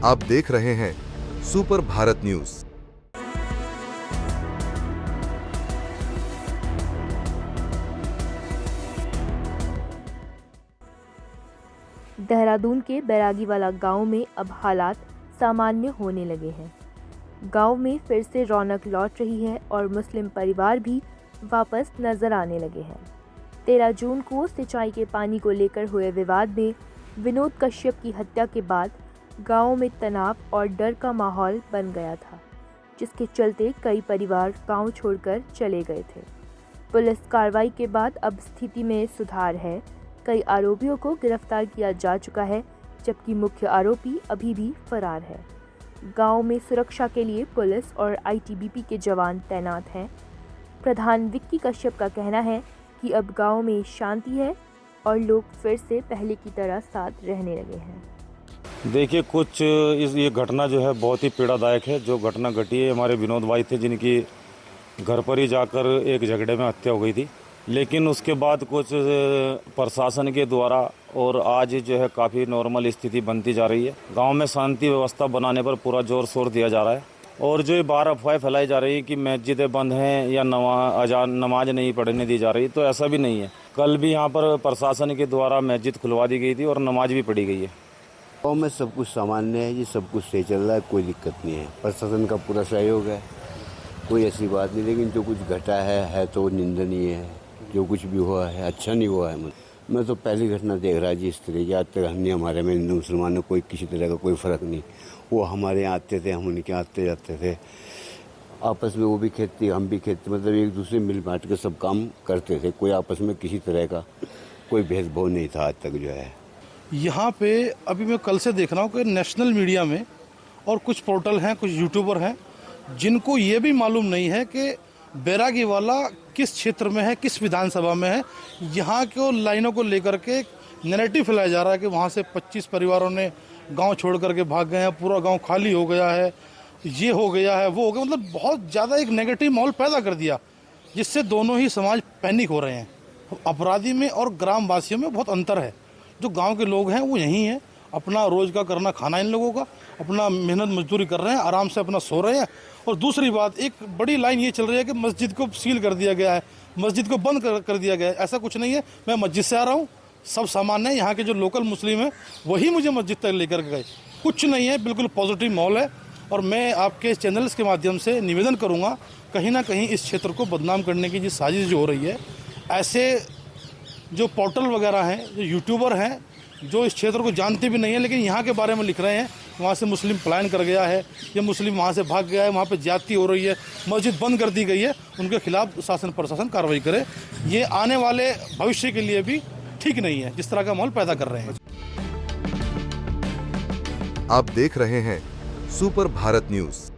आप देख रहे हैं सुपर भारत न्यूज। देहरादून के बैरागीवाला गांव में अब हालात सामान्य होने लगे हैं। गांव में फिर से रौनक लौट रही है और मुस्लिम परिवार भी वापस नजर आने लगे हैं। 13 जून को सिंचाई के पानी को लेकर हुए विवाद में विनोद कश्यप की हत्या के बाद गांव में तनाव और डर का माहौल बन गया था, जिसके चलते कई परिवार गांव छोड़कर चले गए थे। पुलिस कार्रवाई के बाद अब स्थिति में सुधार है। कई आरोपियों को गिरफ्तार किया जा चुका है, जबकि मुख्य आरोपी अभी भी फरार है। गांव में सुरक्षा के लिए पुलिस और आईटीबीपी के जवान तैनात हैं। प्रधान विक्की कश्यप का कहना है कि अब गांव में शांति है और लोग फिर से पहले की तरह साथ रहने लगे हैं। देखिए, ये घटना जो है बहुत ही पीड़ादायक है। जो घटना घटी है, हमारे विनोद भाई थे जिनकी घर पर ही जाकर एक झगड़े में हत्या हो गई थी। लेकिन उसके बाद कुछ प्रशासन के द्वारा और आज जो है काफ़ी नॉर्मल स्थिति बनती जा रही है। गांव में शांति व्यवस्था बनाने पर पूरा जोर शोर दिया जा रहा है। और जो ये बाहर अफवाहें फैलाई जा रही है कि मस्जिदें बंद हैं या नमाज नहीं पढ़ने दी जा रही, तो ऐसा भी नहीं है। कल भी यहाँ पर प्रशासन के द्वारा मस्जिद खुलवा दी गई थी और नमाज भी पढ़ी गई है। गाँव में सब कुछ सामान्य है जी, सब कुछ सही चल रहा है, कोई दिक्कत नहीं है। प्रशासन का पूरा सहयोग है, कोई ऐसी बात नहीं। लेकिन जो कुछ घटा है तो निंदनीय है। जो कुछ भी हुआ है अच्छा नहीं हुआ है। मैं तो पहली घटना देख रहा जी इस तरह की। आज तक हमने हमारे में हिंदू मुसलमान में कोई किसी तरह का कोई फ़र्क नहीं। वो हमारे यहाँ आते थे, हम उनके यहाँ आते जाते थे। आपस में वो भी खेती हम भी खेती, मतलब एक दूसरे मिल बांट के सब काम करते थे। कोई आपस में किसी तरह का कोई भेदभाव नहीं था आज तक जो है। यहाँ पे अभी मैं कल से देख रहा हूँ कि नेशनल मीडिया में और कुछ पोर्टल हैं, कुछ यूट्यूबर हैं, जिनको ये भी मालूम नहीं है कि बैरागीवाला किस क्षेत्र में है, किस विधानसभा में है। यहाँ के लाइनों को लेकर के एक नैरेटिव फैलाया जा रहा है कि वहाँ से 25 परिवारों ने गांव छोड़ करके भाग गए हैं, पूरा गांव खाली हो गया है, ये हो गया है, वो हो गया। मतलब बहुत ज़्यादा एक नेगेटिव माहौल पैदा कर दिया, जिससे दोनों ही समाज पैनिक हो रहे हैं। अपराधी में और ग्रामवासियों में बहुत अंतर है। जो गांव के लोग हैं वो यहीं हैं, अपना रोज का करना खाना इन लोगों का, अपना मेहनत मजदूरी कर रहे हैं, आराम से अपना सो रहे हैं। और दूसरी बात, एक बड़ी लाइन ये चल रही है कि मस्जिद को सील कर दिया गया है, मस्जिद को बंद कर दिया गया है। ऐसा कुछ नहीं है। मैं मस्जिद से आ रहा हूँ, सब सामान्य है। यहाँ के जो लोकल मुस्लिम हैं वही मुझे मस्जिद तक लेकर गए। कुछ नहीं है, बिल्कुल पॉजिटिव माहौल है। और मैं आपके चैनल्स के माध्यम से निवेदन करूँगा, कहीं ना कहीं इस क्षेत्र को बदनाम करने की जो साजिश जो हो रही है, ऐसे जो पोर्टल वगैरह हैं, जो यूट्यूबर हैं, जो इस क्षेत्र को जानते भी नहीं है लेकिन यहाँ के बारे में लिख रहे हैं, वहाँ से मुस्लिम पलायन कर गया है, ये मुस्लिम वहाँ से भाग गया है, वहाँ पे ज्यादती हो रही है, मस्जिद बंद कर दी गई है, उनके खिलाफ शासन प्रशासन कार्रवाई करे। ये आने वाले भविष्य के लिए भी ठीक नहीं है, जिस तरह का माहौल पैदा कर रहे हैं। आप देख रहे हैं सुपर भारत न्यूज।